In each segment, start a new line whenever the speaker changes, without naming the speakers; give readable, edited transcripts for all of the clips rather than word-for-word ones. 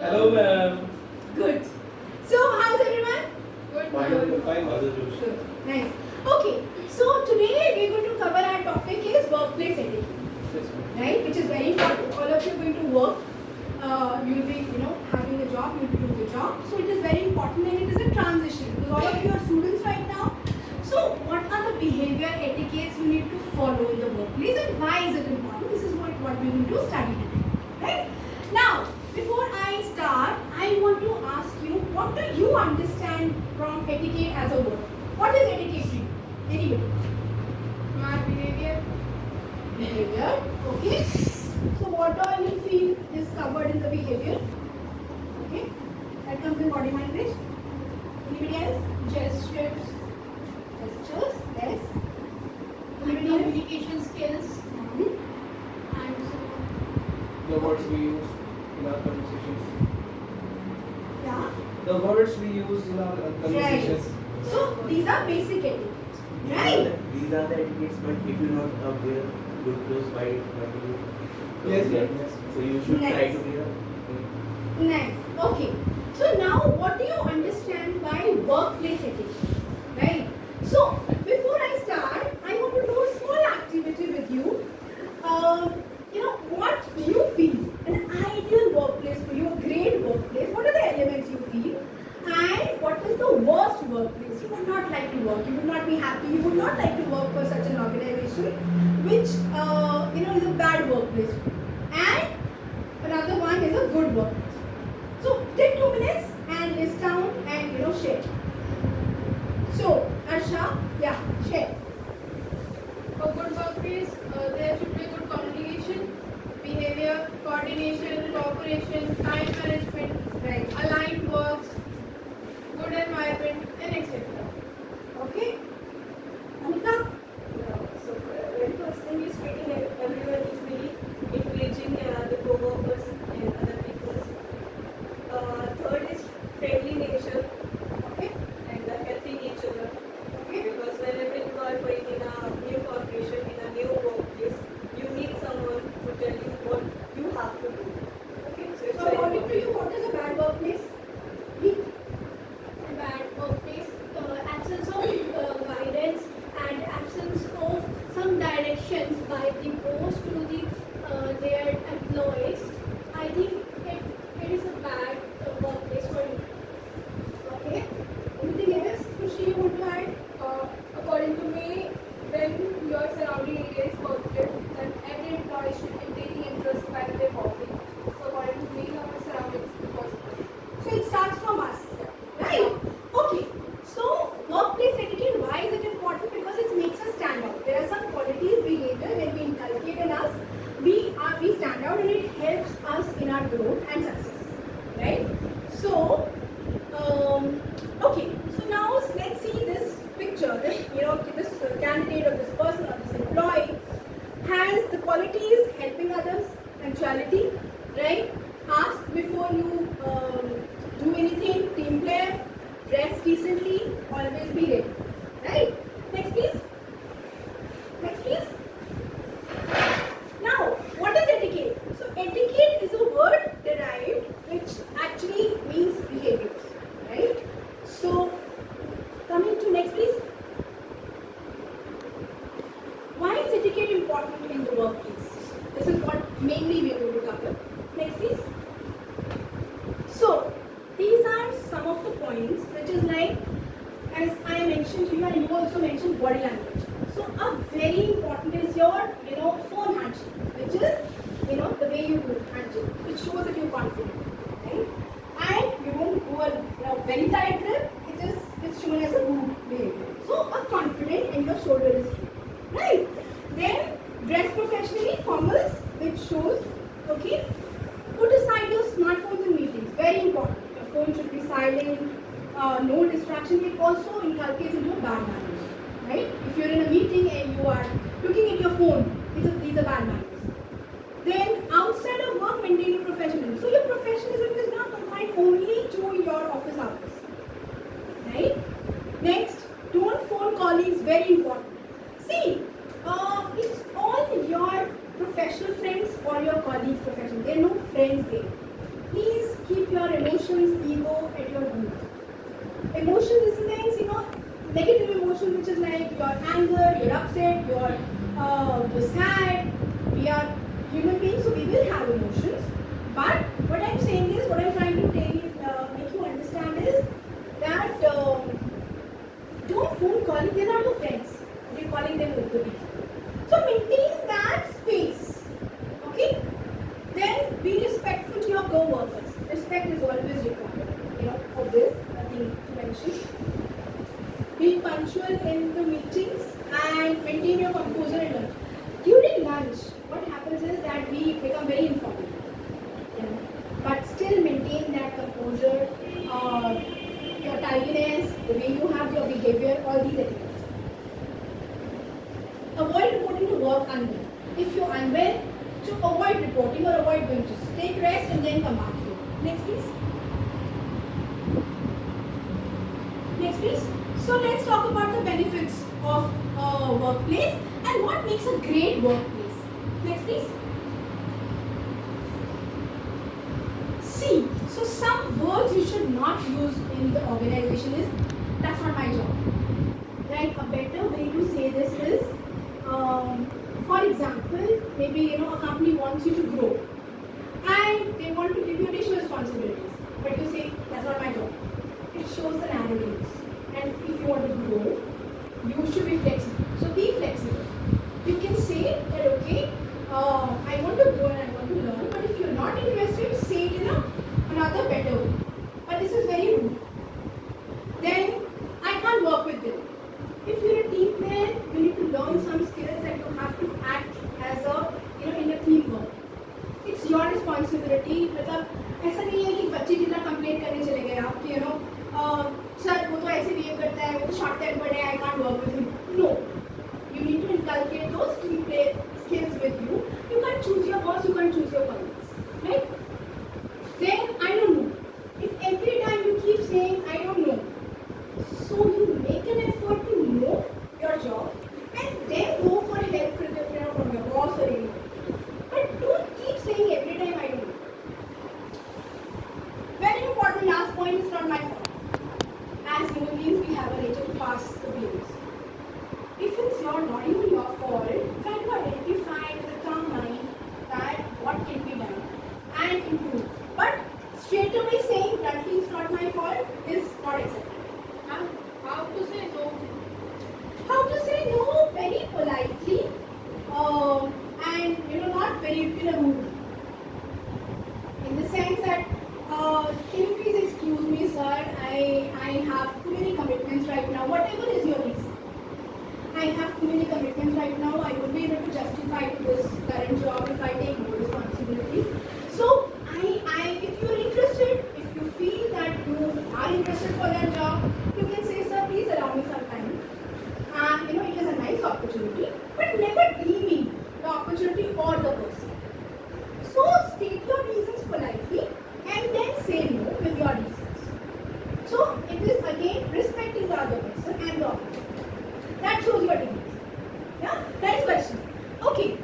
Hello, ma'am.
Good. So, how's everyone? Good.
Fine.
Good. Nice. Okay. So today we're going to cover our topic is workplace etiquette,
Yes, ma'am.
right? Which is very important. All of you are going to work. You'll be, having a job. You'll be doing the job. So it is very important, and it is a transition because all of you are students right now. So what are the behavior etiquettes you need to follow in the workplace, and why is it important? This is what we're going to study today, right? Now, before I start, I want to ask you, what do you understand from etiquette as a word? What is etiquette to you? Anybody?
Smart behavior.
Behavior. Okay. So what all you feel is covered in the behavior? Okay. That comes in body language. Anybody else?
Gestures.
Gestures. Yes.
And
Anybody else?
communication skills.
Mhm.
And
The words we use in our conversations.
Yeah.
The words we use in our conversations.
So these are basic etiquettes, right?
These are the etiquettes, but if you not wear good clothes, why do you?
Yes,
wear?
yes.
So you should try
Nice.
to wear.
Nice. Okay. So now, what do you understand by workplace etiquette? Right. So before I start, I want to do a small activity with you. What do you feel an ideal workplace for you, a great workplace? What are the elements you feel? And what is the worst workplace? You would not like to work. You would not be happy. You would not like to work for such an organization, which is a bad workplace. And another one is a good workplace. So take 2 minutes and list down and share. So Arsha, yeah, share.
for good workplace, there should be good communication, behavior, coordination, cooperation, time management,
Right.
aligned works, good environment, and etc.
Okay. Anika.
So very first thing is treating everyone equally, encouraging the co-workers and other people. Third is friendly nature
Okay.
and helping each other.
Okay.
Because whenever you are going in a new corporation, in a new workplace, you need someone to tell you what you have to do.
Okay.
So it's
So
very
according to
important.
you, what is a bad workplace? Please.
Bad workplace, absence of guidance and absence of some directions by the boss to their employees. I think it is a bad workplace for you.
Okay. Anything else? Khushi, you want to add?
According to me, when your surrounding area is positive, then every employee should be taking interest by their hobby. So according to me, our surroundings is positive.
So it starts from us, right? Okay. So workplace etiquette, why is it important? Because it makes us stand out. There are some qualities, behavior when we inculcate in us, we stand out, and it helps us in our growth and success, right? So okay. So now let's see this picture. This candidate or this person or this employee has the qualities helping others, punctuality, right? Ask before you do anything, team player, dress decently, always be ready, right? Next please. Next please. Now, what is etiquette? So etiquette is a word derived which actually means behaviors, right? So coming to next please. Why is etiquette important in the workplace? This is what mainly we are going to cover. Next please. So these are some of the points which is like, as I mentioned to you and you also mentioned, body language. So a very important is your phone handshake, which is the way you do handshake, which shows that you're confident, right? And you don't do a very tight grip, it's shown as a rude behavior. So a confident and your shoulder is free, right? Then dress professionally, formals, which shows, okay, put aside your smartphones in meetings, very important. Your phone should be silent, no distraction. It also inculcates into bad manners, right? If you're in a meeting and you are looking at your phone, these are bad manners. Then outside of work, maintain your professionalism. So your professionalism is not confined only to your office hours, right? Next, don't phone colleagues, very important. See, it's all your professional friends or your colleagues' professional. There are no friends there. Please keep your emotions, ego at your root. Emotions is in the sense, negative emotions, which is like your anger, you're upset, you're sad. We are human beings, so we will have emotions. But what I'm saying is, what I'm trying to make you understand is that don't phone calling, they're not your friends. You're calling them over the weekend. So maintain that space. Okay? Then be respectful to your co-workers. Respect is always required. Obvious, nothing to mention. Be punctual in the meetings and maintain your composure in lunch. During lunch, what happens is that we become very informal. But still maintain that composure, your tidiness, the way you have your behavior, all these etiquettes. Avoid reporting to work unwell. If you're unwell, to avoid reporting or avoid doing, just take rest and then come back here. Next please. Next please. So let's talk about the benefits of a workplace and what makes a great workplace. Next please. See, so some words you should not use in the organization is, that's not my job. Right? A better way to say this is, for example, maybe a company wants you to grow and they want to give you additional responsibilities, but you say, that's not my job. It shows an arrogance. And if you want to grow, you should be flexible. So be flexible. You can say that, okay, I want to grow and I want to learn, but if you're not interested, say it in another better way. But this is very rude. Then I can't work with them. If you're a team player, you need to learn some skills that you have to act as in a teamwork. It's your responsibility. मतलब ऐसा नहीं है कि बच्चे जितना complain करने चले गए आप कि सर वो तो ऐसे बिहेव करता है, वो तो शॉर्ट टेम्पर्ड है, I can't work with him. No, you need to inculcate those team play skills with you. You can't choose your boss, you can't choose your colleagues, right? Then I don't know. If every time you keep saying I don't know, so you make an effort to know your job and then go for help from your boss or anyone. But don't keep saying every time I don't know. Very important last point is not my fault. As human beings, we have a nature to pass the blames. If it's not even your fault, try to identify with a calm mind that what can be done and improve. But straight away saying bluntly it's not my fault is not acceptable.
How to say no?
How to say no very politely and not very in a rude. In the sense that can you please excuse me, sir? I have too many commitments right now. Whatever is your reason, I have too many commitments right now. I won't be able to justify to this current job if I take more responsibility. So if you're interested, if you feel that you are interested for that job, you can say, sir, please allow me some time. It is a nice opportunity, but never demean the opportunity or the person. So state your reasons politely and then say no with your reasons. So it is again respecting the other person and the opportunity. That shows your dignity. Yeah? Next question. Okay.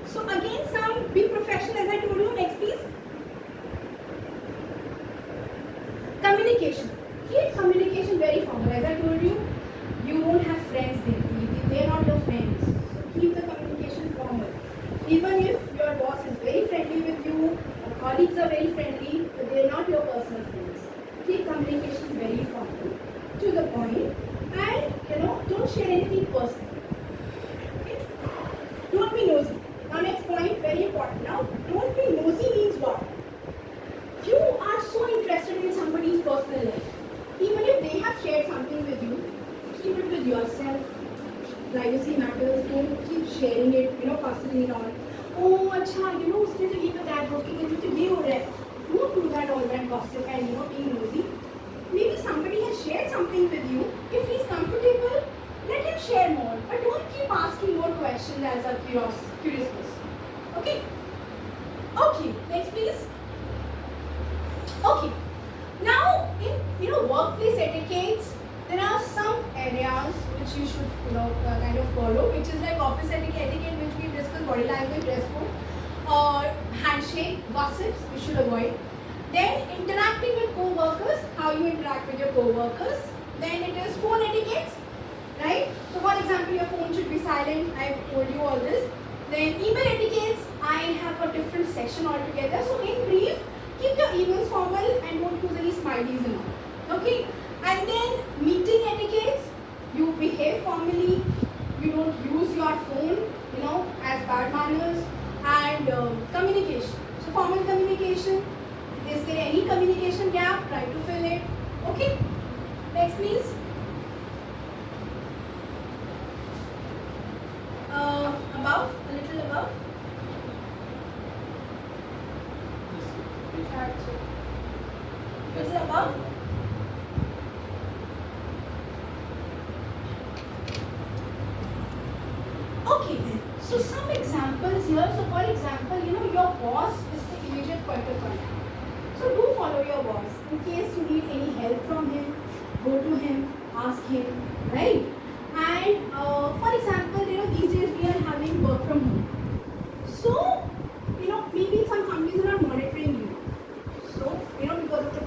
So again, be professional as I told you. Next please. Communication. Keep communication very formal. As I told you, you won't have friends there. They are not your friends. So keep the communication formal. Even if your boss is very friendly with you, your colleagues are very friendly, but they are not your personal friends. Keep communication very formal, to the point, and don't share anything personal. Okay? Don't be nosy. Now next point, very important. Now, don't be nosy means what? You are so interested in somebody's personal life. Even if they have shared something with you, keep it with yourself. Privacy matters. Don't keep sharing it, passing it on. Oh, अच्छा, उसने तो ये बताया था, उसके घर में तो ये हो रहा है. Don't do that all that gossip and being nosy. Maybe somebody has shared something with you. If he's comfortable, let him share more. But don't keep asking more questions as a curious person. Okay? Okay, next please. Okay. Now, in workplace etiquettes, there are some areas which you should kind of follow, which is like office etiquette, which we discussed, body language, dress code, handshake, gossips, we should avoid. Then co-workers, how you interact with your co-workers. Then it is phone etiquettes, right? So for example, your phone should be silent. I've told you all this. Then email etiquettes, I have a different session altogether. So in brief, keep your emails formal and don't use any smileys and all. Okay? And then meeting etiquettes, you behave formally. You don't use your phone, as bad manners. And communication. So formal communication. Is there any communication gap? Try to fill it. Okay? Next, please. Above, a little above. Is it above? Okay then. So some examples here. So for example, your boss is the immediate point of contact. So do follow your boss. In case you need any help from him, go to him, ask him, right? And for example, these days we are having work from home. So, maybe some companies are not monitoring you. So, because of the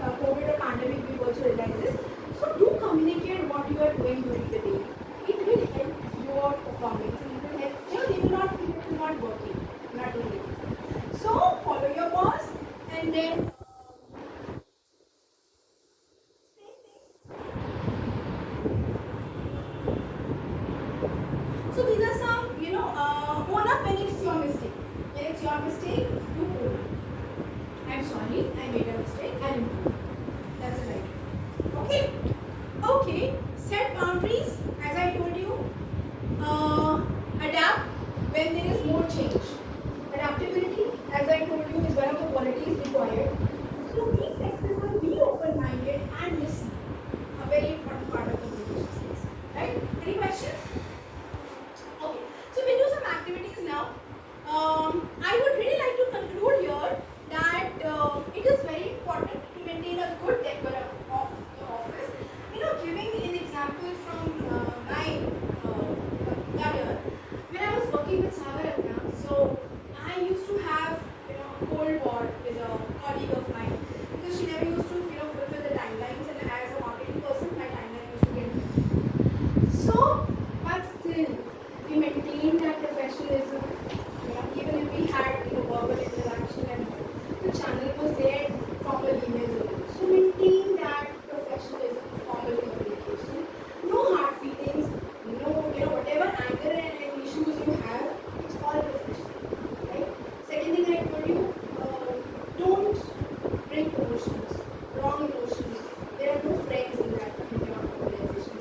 COVID or pandemic, we also realize this. So, do communicate what you are doing during the day. It will help your performance. It will help, they will not feel that you're not working, not doing it. So, follow your boss and then so these are some, own up when it's your mistake. When it's your mistake, you own up. I'm sorry, I made a mistake, I'll improve. That's right. Okay? Okay, set boundaries, as I told you. Adapt when there is more change. Adaptability, as I told you, is one of the qualities required. So be flexible, be open-minded, and listen. A very important part of communication skills. Right? Any questions? Okay, so we'll do some activities now. I would really like to conclude here that it is very important to maintain a good decor of the office. Giving an example from my career, when I was working with Savaratna, so I used to have a cold war with a colleague of mine because she never used to fulfill the timelines, and as a marketing person, my timeline used to get so, but still we maintained that professionalism. Even if we had verbal interaction and the channel was there, formal emails. So maintain that professionalism, formal communication. No hard feelings, no whatever anger and issues you have, it's all professional. Right? Second thing I told you, don't bring emotions, wrong emotions. There are no friends in that organization.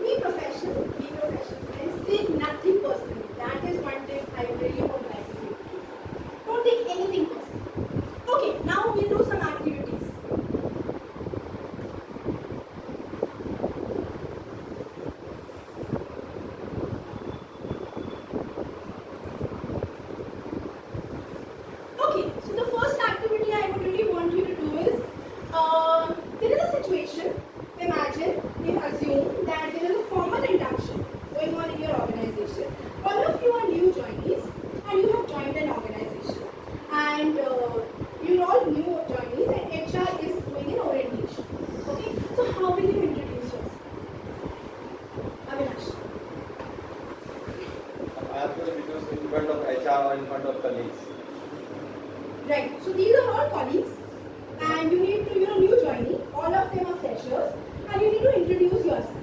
Be professional friends, take nothing personally. That is one tip I really would like to give. Don't take anything personally. Okay, now we'll do some activities. Okay, so the first activity I would really want you to do is, there is a situation. Imagine, we assume that there is a formal induction going on in your organization. All of you are new joinees and you have joined an organization. And you're all new joinees and HR is doing an orientation. Okay, so how will you introduce yourself? Avinash.
I have to introduce in front of HR or in front of colleagues.
Right, so these are all colleagues and you need to, new joinee, all of them are freshers and you need to introduce yourself.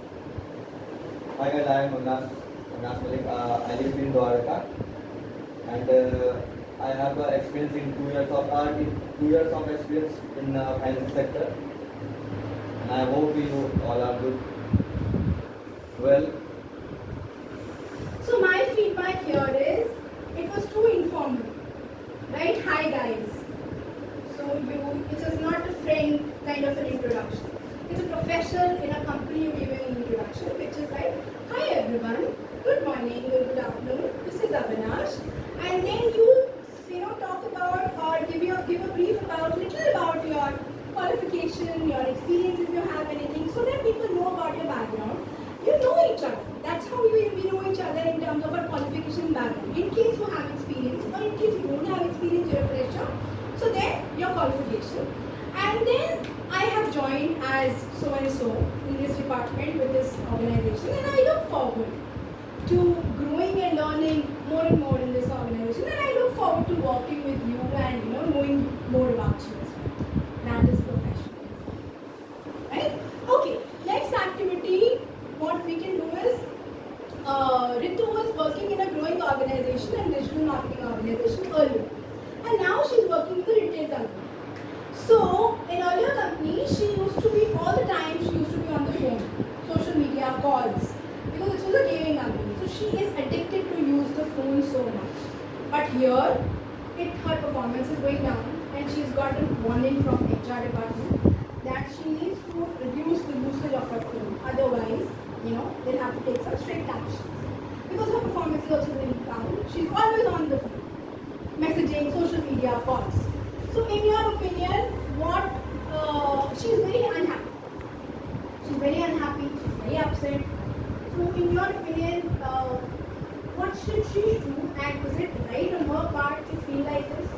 Hi guys, I am Munnas Malik. I live in Dwarka and I have experience in 2 years of experience in finance sector, and I hope you all are good. Well,
So my feedback here is, it was too informal, right? Hi guys. So it is not a friend kind of an introduction. It's a professional in a company you give an introduction, which is like, hi everyone, good morning, good afternoon, this is Avinash. And then you talk about or give a brief about little about your qualification, your experience if you have anything, so that people know about your background. You know each other. That's how we know each other in terms of our qualification background. In case you have experience or in case you don't have experience, you're a fresher. So then your qualification. And then I have joined as so and so in this department with this organization, and I look forward to growing and learning more and more in this organization, and I look forward to working with you and knowing more about you as well. That is professional, right? Okay, next activity, what we can do is Ritu was working in a growing organization and digital marketing organization earlier, and now she's working with a retail company. So in earlier company, she used to be all the time. She used to be on the phone, social media calls, because this was a gaming company. So she is addicted to use the phone so much. But here, her performance is going down, and she's got a warning from HR department that she needs to reduce the usage of her phone. Otherwise, they'll have to take some strict actions because her performance is also going down. She's always on the phone, messaging, social media, calls. So in your opinion, she's very unhappy. She's very unhappy, she's very upset. So in your opinion, what should she do, and is it right on her part to feel like this?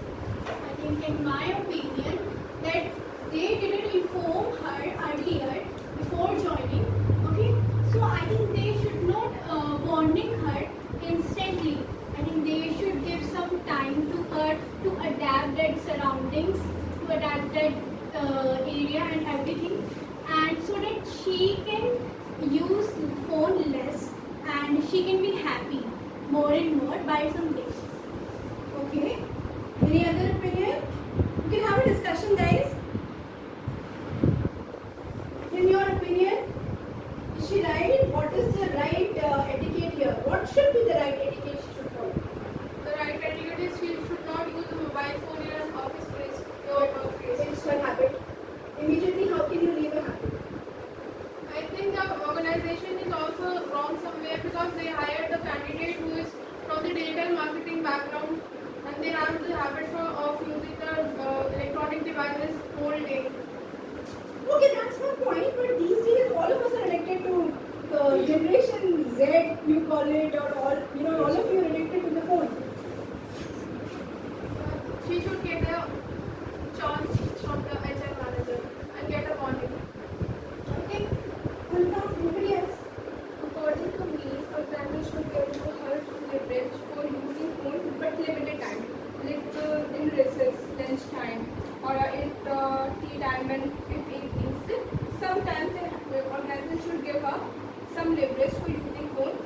I think in my opinion that they didn't inform her earlier before joining. Okay, so I think they should not warning her instantly. I think they should give some time to her to adapt that surroundings, to adapt that area and everything, and so that she can use phone less and she can be happy more and more by some days.
Okay. Any other opinion? You can have a discussion, guys. In your opinion, is she right? What is the right etiquette here? What should be the right etiquette she should follow?
The right etiquette is she should not use a mobile phone in an office place. Your workplace.
It's one habit. Immediately, how can you leave a habit?
I think the organization is also wrong somewhere because they hired the candidate who is from the digital marketing background, and they have the habit of using the electronic devices whole day.
Okay, that's one point, but these days all of us are addicted to Generation Z, you call it, or all of you are addicted to the phone.
She should get a chance from the HR manager and get a warning.
Okay, and now nobody else.
According to me, a candidate should get to her leverage for using phone but limited time, like in recess, lunch time, or at tea time and in evenings. Sometimes the organization should give her some leverage for using phone,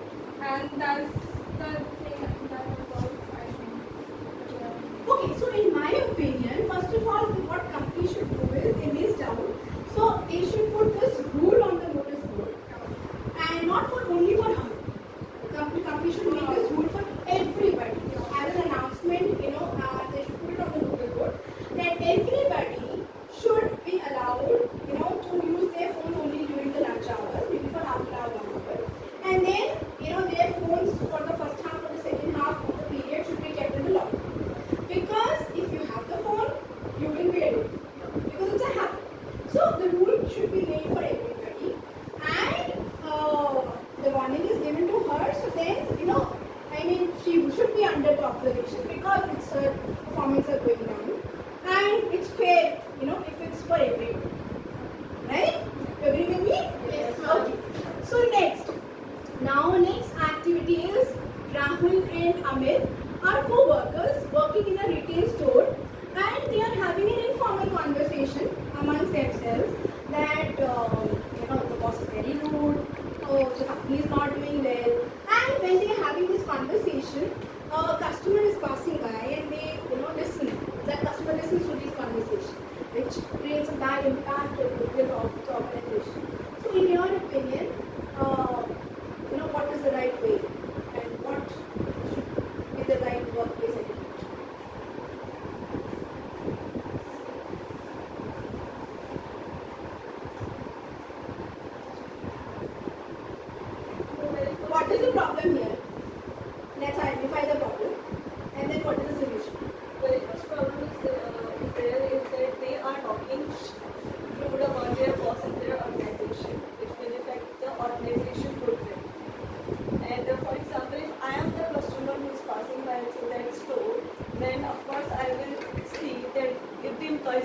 and that's the thing that involves, I think.
Okay, so in my opinion, first of all, what company should do is they missed out. So they should put this rule on the notice board, and not only for her. The company should make this rule for everybody. As an announcement, they should put it on the notice board that everybody should be allowed, to use their phone only during the lunch hours, maybe for half an hour, 1 hour, and then their phones for the first half or the second half of the period should be kept in the locker. Because if you have the phone, you will be addicted. Because it's a habit. So the rule should be made for everybody. And the warning is given to her. So then, she should be under the observation because it's her performance are going down. And it's fair, if it's for everybody. Right? You agree with me?
Yes,
ma'am. Okay. So next activity is Rahul and Amit are co-workers working in a retail store, and they are having an informal conversation amongst themselves that the boss is very rude, the company is not doing well, and when they are having this conversation, a customer is passing by and they listen. That customer listens to these conversations, which creates a bad impact on the goodwill of the organization. So in your opinion, what is the right way and what should be the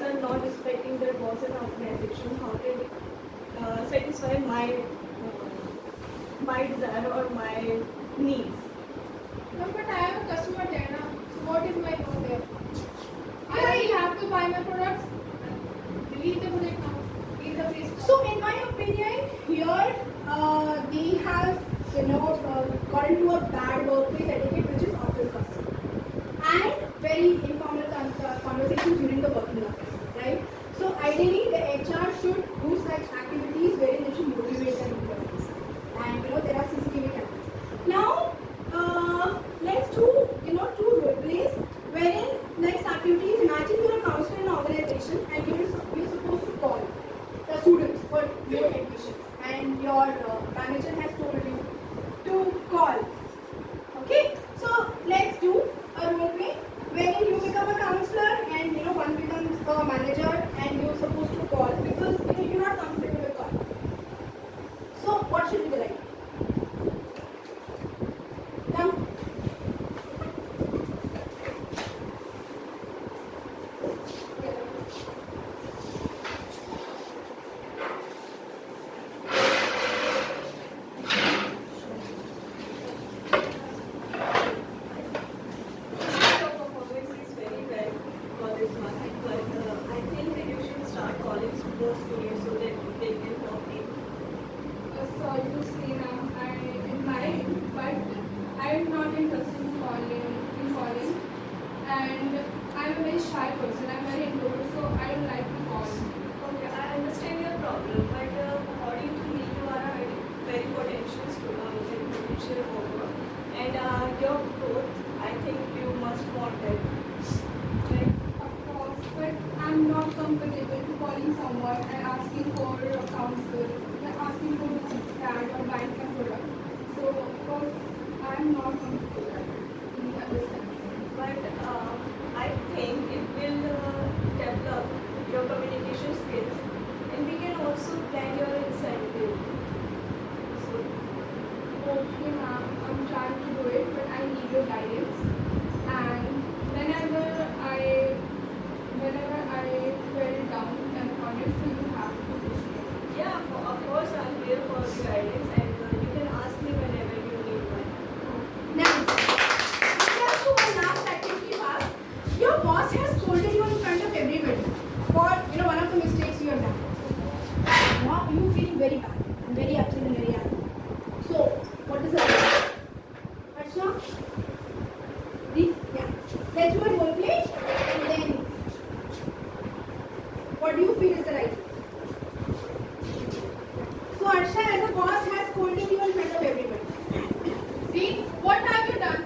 are not respecting their boss and organization, how can they satisfy my desire or my needs?
No, but I am a customer there now. So what is my role there? I really have to buy my products. Delete the product now. Leave the place.
So in my opinion, here they have got into a bad workplace etiquette, which is office gossip, and very informal conversation during the working hours, right? So ideally, the HR should do such activities wherein they should motivate their employees, and there are CCTV cameras. Now, let's do two role plays wherein next activities. Imagine you're a counselor in an organization and you're supposed to call the students for your admissions, and your manager has told you to call. Okay, so let's do a role play wherein you become a counselor and one becomes a manager and you're supposed to call because you're not comfortable with call. So what should be the right? Come.
Your performance is very well for this month, but I think that you should start calling more students so that they can talk in.
Sorry to say now, I admire you, but I am not interested in calling, and I am a very shy person. I am very introvert, so I don't like to call.
Okay, I understand your problem, but according to me, you are a very potential student, very potential worker, and your growth, I think you must want it. Right?
Of course, but I'm not comfortable to calling someone and asking for a counsel, like asking for that or buying some product. So, of course, I'm not comfortable with that. You understand?
But I think it will develop your communication skills, and we can also plan your incentive. So,
Okay, ma'am, I'm trying to do it, but I need your guidance. And whenever I fell down and on it, so you have to push me.
yeah, of course, I'm here for the guidance, and you can ask me whenever you need one.
Nice. Just to one last activity part. Your boss has scolded you in front of everybody for one of the mistakes you have done. Now you feel very bad and very upset and very angry. So what is the Archana? Yeah. Let's do a role play and then what do you feel is the right? So Arsha, as a boss, has scolded you in front of everybody.
See, what have you done?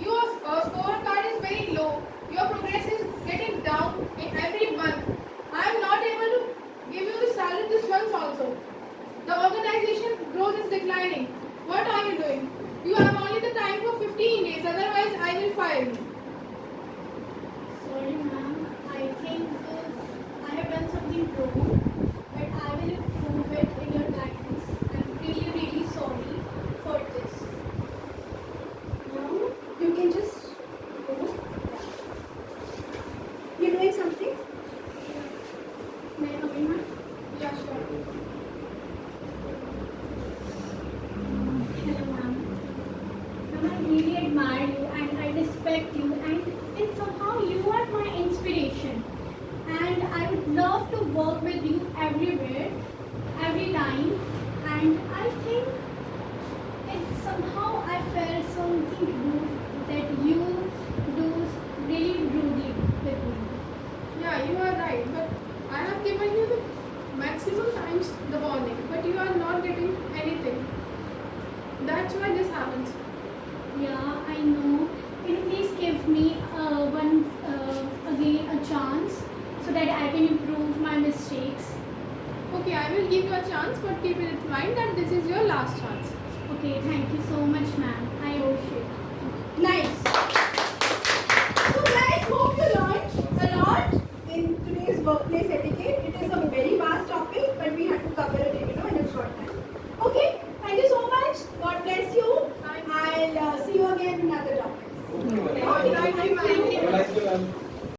Your scorecard is very low. Your progress is getting down in every month. I am not able to give you the salary this month also. The organization growth is declining. What are you doing? You have only the time for 15 days, otherwise I will fire you.
Sorry, ma'am. I think I have done something wrong, but I will improve it in your guidance. I'm really, really sorry for this.
Now you can just you're doing something?
May I come in, ma'am?
Yeah, sure.
Hello, ma'am. Ma'am, I really admire you and I respect you, and somehow you are my inspiration. And I would love to work with you everywhere, every time. And I think somehow I felt something rude that you do really rudely with me.
Yeah, you are right, but I have given you the maximum times the warning, but you are not getting anything. That's why this happens.
Yeah, I know. Can you please give me again a chance so that I can improve my mistakes?
Okay, I will give you a chance, but keep it in mind that this is your last chance.
Okay, thank you so much, ma'am. I appreciate it.
Nice.